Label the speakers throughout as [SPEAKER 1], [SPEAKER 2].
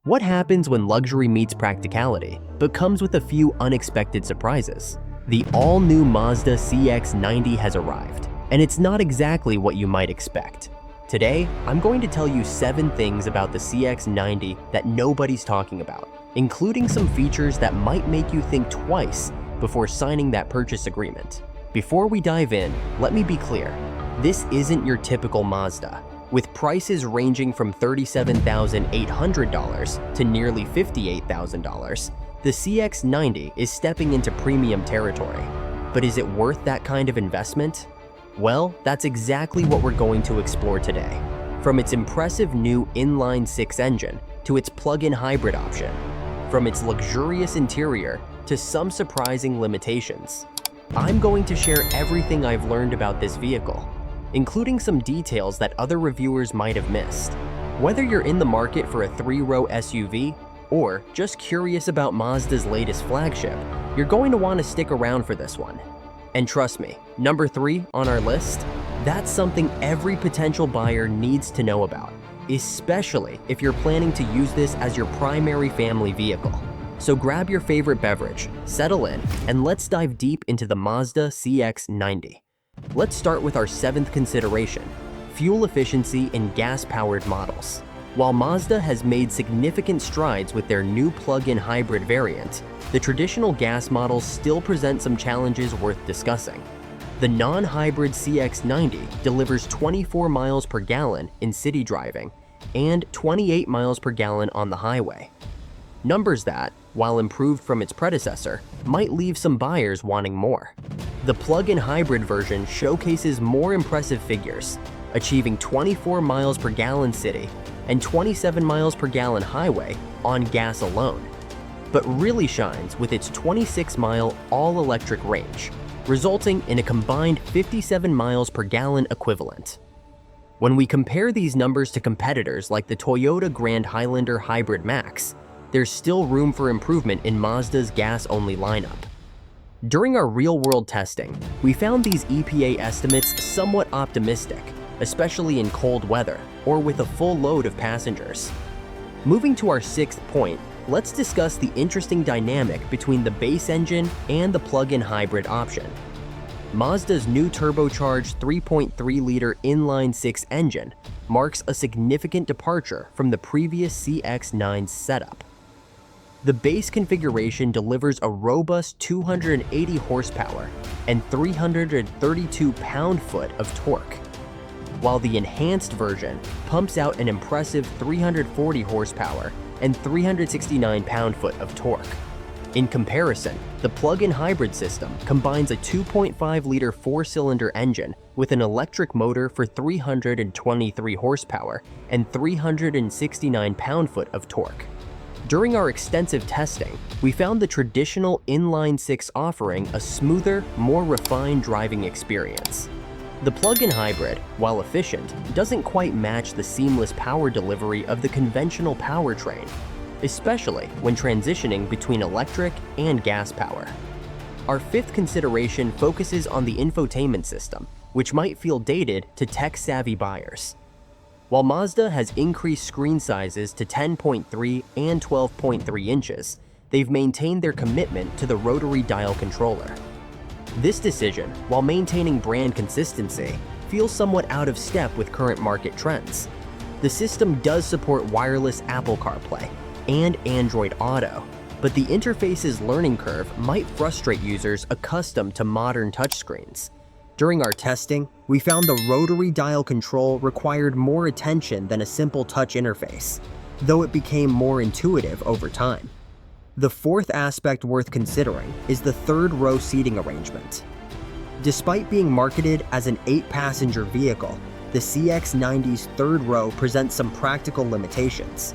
[SPEAKER 1] What happens when luxury meets practicality, but comes with a few unexpected surprises? The all-new Mazda CX-90 has arrived, and it's not exactly what you might expect. Today, I'm going to tell you 7 things about the CX-90 that nobody's talking about, including some features that might make you think twice before signing that purchase agreement. Before we dive in, let me be clear. This isn't your typical Mazda. With prices ranging from $37,800 to nearly $58,000, the CX-90 is stepping into premium territory. But is it worth that kind of investment? Well, that's exactly what we're going to explore today. From its impressive new inline 6 engine to its plug-in hybrid option, from its luxurious interior to some surprising limitations, I'm going to share everything I've learned about this vehicle, including some details that other reviewers might have missed. Whether you're in the market for a 3-row SUV or just curious about Mazda's latest flagship, you're going to want to stick around for this one. And trust me, number 3 on our list, that's something every potential buyer needs to know about, especially if you're planning to use this as your primary family vehicle. So grab your favorite beverage, settle in, and let's dive deep into the Mazda CX-90. Let's start with our 7th consideration, fuel efficiency in gas-powered models. While Mazda has made significant strides with their new plug-in hybrid variant, the traditional gas models still present some challenges worth discussing. The non-hybrid CX-90 delivers 24 miles per gallon in city driving and 28 miles per gallon on the highway. Numbers that, while improved from its predecessor, might leave some buyers wanting more. The plug-in hybrid version showcases more impressive figures, achieving 24 miles per gallon city and 27 miles per gallon highway on gas alone, but really shines with its 26-mile all-electric range, resulting in a combined 57 miles per gallon equivalent. When we compare these numbers to competitors like the Toyota Grand Highlander Hybrid Max, there's still room for improvement in Mazda's gas-only lineup. During our real-world testing, we found these EPA estimates somewhat optimistic, especially in cold weather or with a full load of passengers. Moving to our 6th point, let's discuss the interesting dynamic between the base engine and the plug-in hybrid option. Mazda's new turbocharged 3.3-liter inline 6 engine marks a significant departure from the previous CX-9's setup. The base configuration delivers a robust 280 horsepower and 332 pound-foot of torque, while the enhanced version pumps out an impressive 340 horsepower and 369 pound-foot of torque. In comparison, the plug-in hybrid system combines a 2.5-liter 4-cylinder engine with an electric motor for 323 horsepower and 369 pound-foot of torque. During our extensive testing, we found the traditional inline 6 offering a smoother, more refined driving experience. The plug-in hybrid, while efficient, doesn't quite match the seamless power delivery of the conventional powertrain, especially when transitioning between electric and gas power. Our 5th consideration focuses on the infotainment system, which might feel dated to tech-savvy buyers. While Mazda has increased screen sizes to 10.3 and 12.3 inches, they've maintained their commitment to the rotary dial controller. This decision, while maintaining brand consistency, feels somewhat out of step with current market trends. The system does support wireless Apple CarPlay and Android Auto, but the interface's learning curve might frustrate users accustomed to modern touchscreens. During our testing, we found the rotary dial control required more attention than a simple touch interface, though it became more intuitive over time. The 4th aspect worth considering is the 3rd-row seating arrangement. Despite being marketed as an 8-passenger vehicle, the CX-90's 3rd row presents some practical limitations.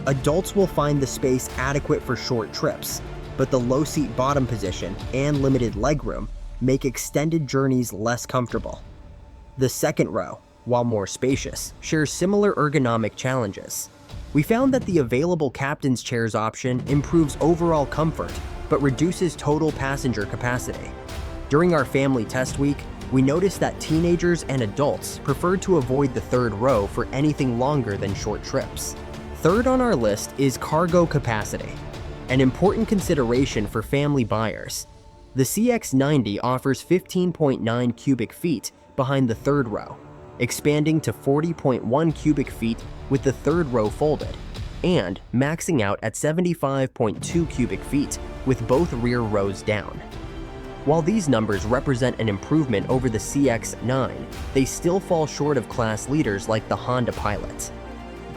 [SPEAKER 1] Adults will find the space adequate for short trips, but the low seat bottom position and limited legroom make extended journeys less comfortable. The 2nd row, while more spacious, shares similar ergonomic challenges. We found that the available captain's chairs option improves overall comfort, but reduces total passenger capacity. During our family test week, we noticed that teenagers and adults preferred to avoid the 3rd row for anything longer than short trips. Third on our list is cargo capacity, an important consideration for family buyers. The CX-90 offers 15.9 cubic feet behind the third row, expanding to 40.1 cubic feet with the third row folded, and maxing out at 75.2 cubic feet with both rear rows down. While these numbers represent an improvement over the CX-9, they still fall short of class leaders like the Honda Pilot.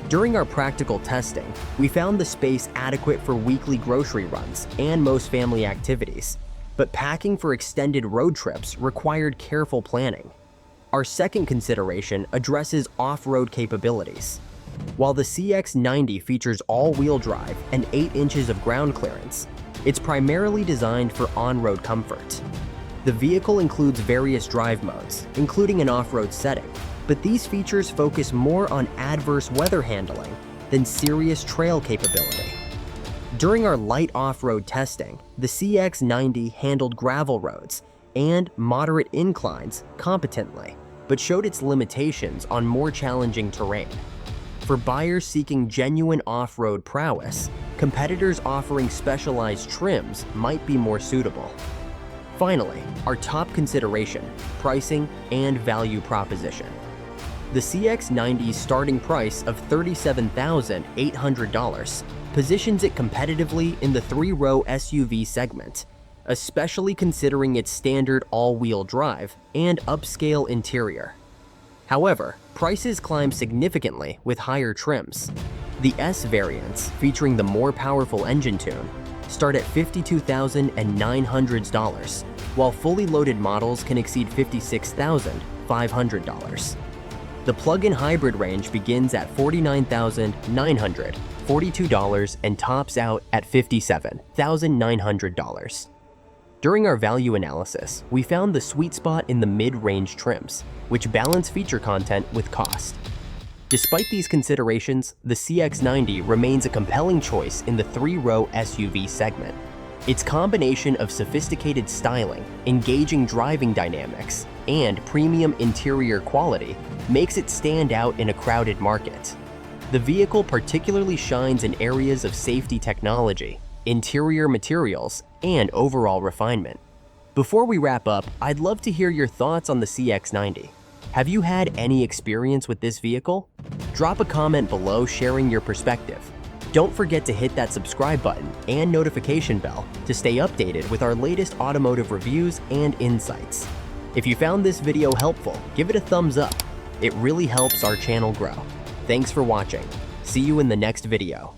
[SPEAKER 1] During our practical testing, we found the space adequate for weekly grocery runs and most family activities, but packing for extended road trips required careful planning. Our second consideration addresses off-road capabilities. While the CX-90 features all-wheel drive and 8 inches of ground clearance, it's primarily designed for on-road comfort. The vehicle includes various drive modes, including an off-road setting, but these features focus more on adverse weather handling than serious trail capability. During our light off-road testing, the CX-90 handled gravel roads and moderate inclines competently, but showed its limitations on more challenging terrain. For buyers seeking genuine off-road prowess, competitors offering specialized trims might be more suitable. Finally, our top consideration, pricing and value proposition. The CX-90's starting price of $37,800 positions it competitively in the 3-row SUV segment, especially considering its standard all-wheel drive and upscale interior. However, prices climb significantly with higher trims. The S variants, featuring the more powerful engine tune, start at $52,900, while fully loaded models can exceed $56,500. The plug-in hybrid range begins at $49,942 and tops out at $57,900. During our value analysis, we found the sweet spot in the mid-range trims, which balance feature content with cost. Despite these considerations, the CX-90 remains a compelling choice in the 3-row SUV segment. Its combination of sophisticated styling, engaging driving dynamics, and premium interior quality makes it stand out in a crowded market. The vehicle particularly shines in areas of safety technology, interior materials, and overall refinement. Before we wrap up, I'd love to hear your thoughts on the CX-90. Have you had any experience with this vehicle? Drop a comment below sharing your perspective. Don't forget to hit that subscribe button and notification bell to stay updated with our latest automotive reviews and insights. If you found this video helpful, give it a thumbs up. It really helps our channel grow. Thanks for watching. See you in the next video.